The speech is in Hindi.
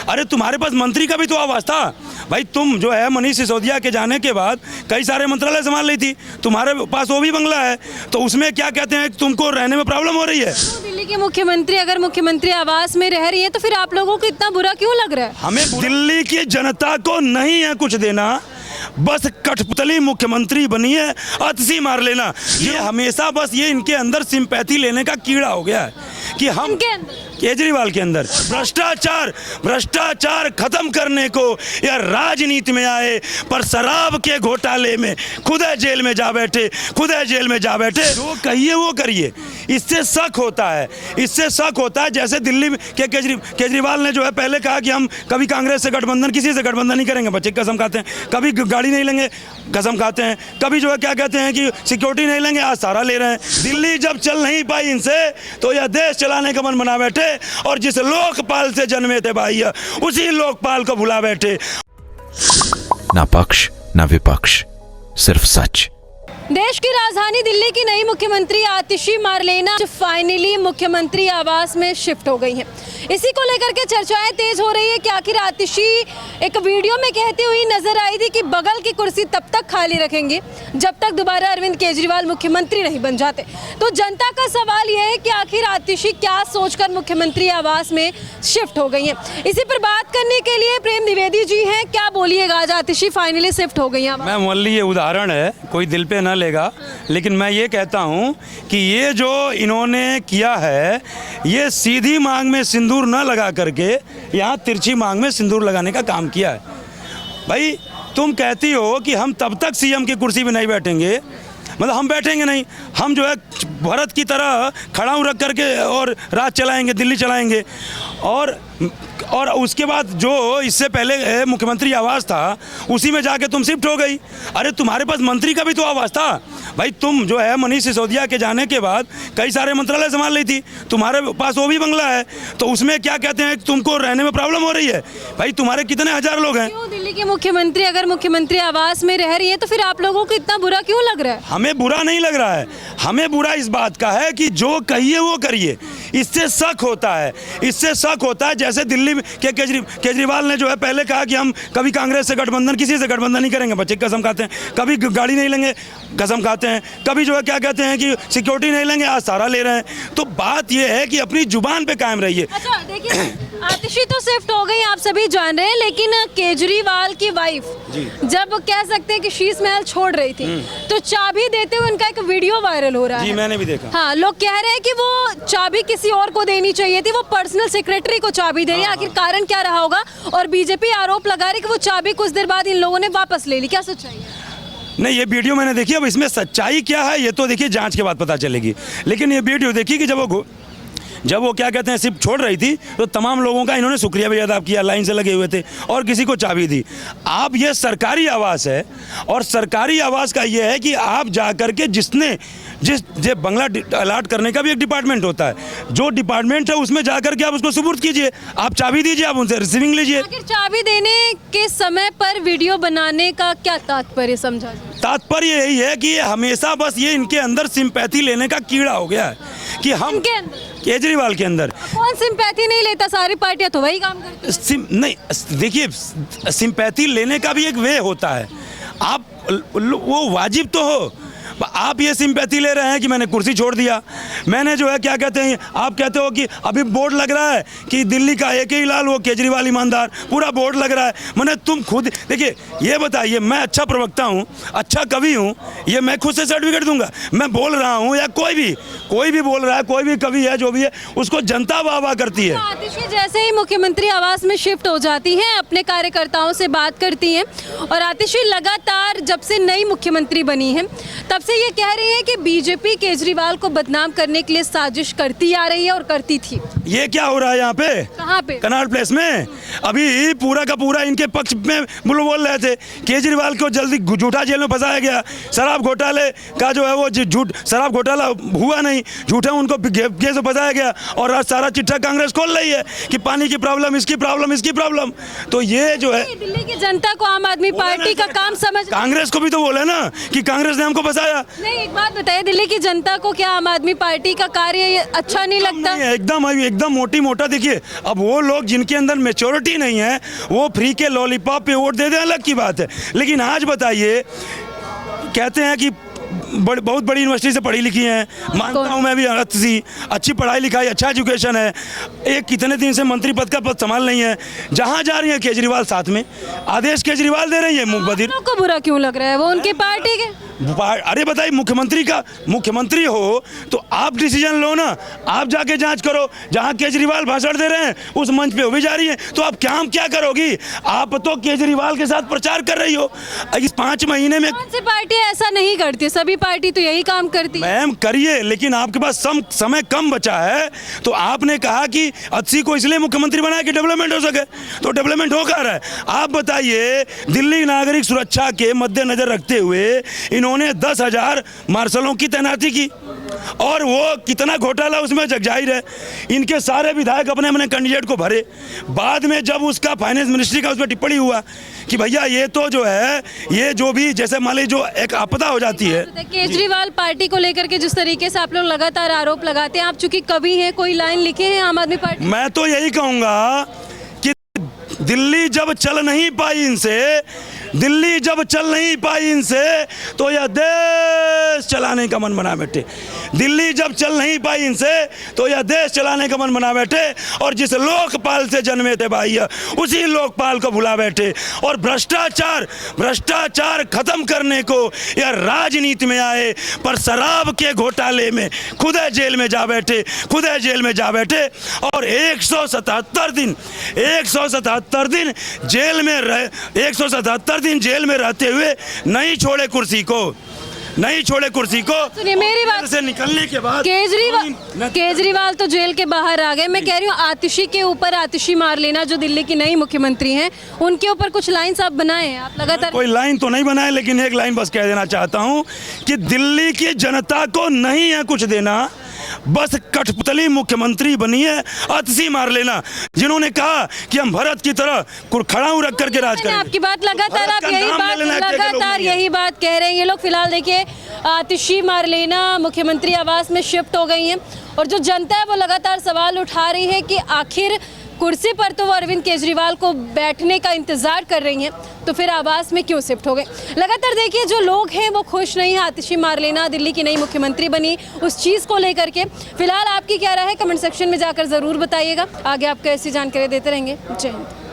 अरे तुम्हारे पास मंत्री का भी तो आवाज था भाई। तुम जो है मनीष सिसोदिया के जाने के बाद कई सारे मंत्रालय संभाल रही थी, तुम्हारे पास वो भी बंगला है, तो उसमें क्या कहते हैं तुमको रहने में प्रॉब्लम हो रही है। दिल्ली की मुख्यमंत्री अगर मुख्यमंत्री आवास में रह रही है तो फिर आप लोगों को इतना बुरा क्यों लग रहा है? हमें दिल्ली की जनता को नहीं है कुछ देना, बस कठपुतली मुख्यमंत्री बनी है, अतसी मार लेना। ये हमेशा बस ये इनके अंदर सिंपैथी लेने का कीड़ा हो गया है कि हम केजरीवाल के अंदर भ्रष्टाचार खत्म करने को या राजनीति में आए, पर शराब के घोटाले में खुद जेल में जा बैठे, जो कहिए वो करिए। इससे शक होता है, जैसे दिल्ली के केजरीवाल ने जो है पहले कहा कि हम कभी कांग्रेस से गठबंधन, किसी से गठबंधन नहीं करेंगे, बच्चे कसम खाते हैं, कभी गाड़ी नहीं लेंगे, कसम खाते हैं, कभी जो है क्या कहते हैं कि सिक्योरिटी नहीं लेंगे, आज सारा ले रहे हैं। दिल्ली जब चल नहीं पाई इनसे तो यह देश चलाने का मन बना बैठे, और जिस लोकपाल से जन्मे थे भाई उसी लोकपाल को भुला बैठे। ना पक्ष ना विपक्ष, सिर्फ सच। देश की राजधानी दिल्ली की नई मुख्यमंत्री आतिशी मारलेना फाइनली मुख्यमंत्री आवास में शिफ्ट हो गई हैं। इसी को लेकर के चर्चाएं तेज हो रही है कि आखिर आतिशी एक वीडियो में कहती हुई नजर आई थी कि बगल की कुर्सी तब तक खाली रखेंगे जब तक दोबारा अरविंद केजरीवाल मुख्यमंत्री नहीं बन जाते। तो जनता का सवाल यह है कि आखिर आतिशी क्या सोचकर मुख्यमंत्री आवास में शिफ्ट हो गई हैं। इसी पर बात करने के लिए प्रेम द्विवेदी जी हैं। क्या बोलिएगा, आज आतिशी फाइनली शिफ्ट हो गई हैं? मैं मल्ली, ये उदाहरण है, कोई दिल पे ना लेगा, लेकिन मैं ये कहता हूँ कि ये जो इन्होंने किया है, ये सीधी मांग में सिंदूर न लगा करके यहाँ तिरछी मांग में सिंदूर लगाने का काम किया है। भाई तुम कहती हो कि हम तब तक सीएम की कुर्सी पे नहीं बैठेंगे, मतलब हम बैठेंगे नहीं, हम जो है भारत की तरह खड़ा रख करके और राज चलाएंगे, दिल्ली चलाएंगे। और उसके बाद जो इससे पहले मुख्यमंत्री आवास था उसी में जाके तुम शिफ्ट हो गई। अरे तुम्हारे पास मंत्री का भी तो आवास था भाई। तुम जो है मनीष सिसोदिया के जाने के बाद कई सारे मंत्रालय संभाल रही थी, तुम्हारे पास वो भी बंगला है, तो उसमें क्या कहते हैं तुमको रहने में प्रॉब्लम हो रही है। भाई तुम्हारे कितने हजार लोग हैं। क्यों दिल्ली की मुख्यमंत्री अगर मुख्यमंत्री आवास में रह रही है तो फिर आप लोगों को इतना बुरा क्यों लग रहा है? हमें बुरा नहीं लग रहा है, हमें बुरा इस बात का है कि जो कहिए वो करिए। इससे शक होता है, जैसे दिल्ली के केजरीवाल ने जो है पहले कहा कि हम कभी कांग्रेस से गठबंधन, किसी से गठबंधन नहीं करेंगे, बच्चे कसम खाते हैं, कभी गाड़ी नहीं लेंगे, कसम खाते हैं, कभी जो है क्या कहते हैं कि सिक्योरिटी नहीं लेंगे, आज सारा ले रहे हैं। तो बात यह है कि अपनी जुबान पे कायम रहिए। अच्छा देखिए, आतिशी तो शिफ्ट हो गई, आप सभी जान रहे हैं, लेकिन केजरीवाल की वाइफ जब कह सकते हैं कि शीश महल छोड़ रही थी तो चाबी देते हुए उनका एक वीडियो वायरल हो रहा है। जी मैंने भी देखा। हाँ, लोग कह रहे हैं कि वो चाबी किसी और को देनी चाहिए थी, वो पर्सनल सेक्रेटरी को चाबी दे रही है। आखिर कारण क्या रहा होगा? और बीजेपी आरोप लगा रही है कि वो चाबी कुछ देर बाद इन लोगों ने वापस ले ली। क्या सच्चाई है? नहीं, ये वीडियो मैंने देखी, अब इसमें सच्चाई क्या है ये तो देखिए जांच के बाद पता चलेगी। लेकिन ये वीडियो देखी कि जब वो क्या कहते हैं शिफ्ट छोड़ रही थी तो तमाम लोगों का इन्होंने शुक्रिया भी अदा किया, लाइन से लगे हुए थे, और किसी को चाबी दी। आप ये सरकारी आवास है, और सरकारी आवास का ये है कि आप जा करके जिस बंगला अलाट करने का भी एक डिपार्टमेंट होता है, जो डिपार्टमेंट है उसमें जा करके आप उसको सुपुर्द कीजिए, आप चाबी दीजिए, आप उनसे रिसीविंग लीजिए। आखिर चाबी देने के समय पर वीडियो बनाने का क्या तात्पर्य समझा? तात्पर्य यही है कि हमेशा बस ये इनके अंदर सिंपैथी लेने का कीड़ा हो गया है कि हम केजरीवाल के अंदर। कौन सिंपैथी नहीं लेता, सारी पार्टियां तो वही काम करती हैं। नहीं देखिए, सिंपैथी लेने का भी एक वे होता है, आप वो वाजिब तो हो। आप ये सिंपैथी ले रहे हैं कि मैंने कुर्सी छोड़ दिया, मैंने जो है क्या कहते हैं, आप कहते हो कि अभी बोर्ड लग रहा है कि दिल्ली का एक ही लाल, वो केजरीवाल ईमानदार, पूरा बोर्ड लग रहा है। मैंने तुम खुद देखिए, ये बताइए, मैं अच्छा प्रवक्ता हूँ, अच्छा कवि हूँ, ये मैं खुद से सर्टिफिकेट दूंगा? मैं बोल रहा हूँ या कोई भी बोल रहा है, कोई भी कवि है, जो भी है, उसको जनता वाह करती है। आतिशी जैसे ही मुख्यमंत्री आवास में शिफ्ट हो जाती हैं, अपने कार्यकर्ताओं से बात करती हैं, और आतिशी लगातार जब से नई मुख्यमंत्री बनी है तब से ये कह रही है कि बीजेपी केजरीवाल को बदनाम करने के लिए साजिश करती आ रही है और करती थी। ये क्या हो रहा है यहाँ पे? कहाँ पे? कनाट प्लेस में। अभी पूरा का पूरा इनके पक्ष में बोल रहे थे, केजरीवाल को जल्दी झूठा जेल में फंसाया गया, शराब घोटाले का जो है वो शराब घोटाला हुआ नहीं, झूठा उनको केस में फंसाया गया, और आज सारा चिट्ठा कांग्रेस खोल रही है कि पानी की प्रॉब्लम, इसकी प्रॉब्लम। तो ये जो है दिल्ली की जनता को आम आदमी पार्टी का काम समझ, कांग्रेस को भी तो बोले ना कि कांग्रेस ने हमको फंसाया गया। नहीं, एक बात बताइए, दिल्ली की जनता को क्या आम आदमी पार्टी का कार्य अच्छा नहीं लगता? एकदम मोटी मोटा। देखिए, अब वो लोग जिनके अंदर मेच्योरिटी नहीं है वो फ्री के लॉलीपॉप पे वोट दे दें, अलग की बात है। लेकिन आज बताइए, कहते हैं कि बहुत बड़ी यूनिवर्सिटी से पढ़ी लिखी हैं, मानता हूँ मैं भी, अच्छी पढ़ाई लिखाई, अच्छा एजुकेशन है, एक कितने दिन से मंत्री पद का पद संभाल नहीं है, जहाँ जा रही है केजरीवाल साथ में, आदेश केजरीवाल दे रही है मुख बधिर। आपको बुरा क्यों लग रहा है? वो उनकी पार्टी के। अरे बताइए, मुख्यमंत्री हो तो आप डिसीजन लो ना, आप जाके जांच करो। जहां केजरीवाल भाषण दे रहे हैं उस मंच पे वो भी जा रही है, तो आप क्या करोगी? आप तो केजरीवाल के साथ प्रचार कर रही हो। इस 5 महीने में कौन सी पार्टी ऐसा नहीं करती? सभी पार्टी तो यही काम करती है। मैम करिए, लेकिन आपके पास समय कम बचा है, तो आपने कहा कि 80 को इसलिए मुख्यमंत्री बनाया कि डेवलपमेंट हो सके, तो डेवलपमेंट हो कहाँ रहा है? आप बताइए, दिल्ली नागरिक सुरक्षा के मद्देनजर रखते हुए इन्होंने 10,000 मार्शलों की तैनाती की, और वो कितना घोटाला उसमें जग जाहिर है। इनके सारे विधायक अपने अपने कैंडिडेट को भरे, बाद में जब उसका फाइनेंस मिनिस्ट्री का उसमें टिप्पणी हुआ कि भैया ये तो जो है, ये जो भी जैसे मान लीजिए जो एक आपदा हो जाती है। केजरीवाल पार्टी को लेकर के जिस तरीके से आप लोग लगातार आरोप लगाते हैं, आप चूंकि कवि हैं, कोई लाइन लिखे हैं आम आदमी पार्टी? मैं तो यही कहूंगा कि दिल्ली जब चल नहीं पाई इनसे, तो यह देश चलाने का मन बना बैठे। दिल्ली जब चल नहीं पाई इनसे, तो यह देश चलाने का मन बना बैठे, और जिस लोकपाल से जन्मे थे भाई, उसी लोकपाल को भुला बैठे। और भ्रष्टाचार खत्म करने को यह राजनीति में आए, पर शराब के घोटाले में खुद जेल में जा बैठे, और 177 दिन जेल में रहते हुए नहीं छोड़े कुर्सी को। सुनिए मेरी बात, से निकलने के बाद केजरीवाल तो जेल के बाहर आ गए। मैं कह रही हूँ, आतिशी के ऊपर आतिशी मार लेना, जो दिल्ली की नई मुख्यमंत्री हैं, उनके ऊपर कुछ लाइन्स आप बनाए हैं? आप लगातार कोई लाइन तो नहीं बनाए, लेकिन एक लाइन बस कह देना चाहता हूँ कि दिल्ली की जनता को नहीं है कुछ देना, बस कठपुतली मुख्यमंत्री बनी है, आतिशी मार लेना, जिन्होंने कहा कि हम भारत की तरह खड़ाऊ रख करके राज करेंगे। आपकी बात लगातार, आप यही बात कह रहे हैं। ये लोग फिलहाल देखिए, आतिशी मार लेना मुख्यमंत्री आवास में शिफ्ट हो गई हैं, और जो जनता है वो लगातार सवाल उठा रही है कि आखिर कुर्सी पर तो वो अरविंद केजरीवाल को बैठने का इंतजार कर रही हैं, तो फिर आवास में क्यों शिफ्ट हो गए? लगातार देखिए, जो लोग हैं वो खुश नहीं है आतिशी मार लेना दिल्ली की नई मुख्यमंत्री बनी उस चीज़ को लेकर के। फिलहाल आपकी क्या राय है, कमेंट सेक्शन में जाकर ज़रूर बताइएगा। आगे आपको ऐसी जानकारी देते रहेंगे। जय हिंद।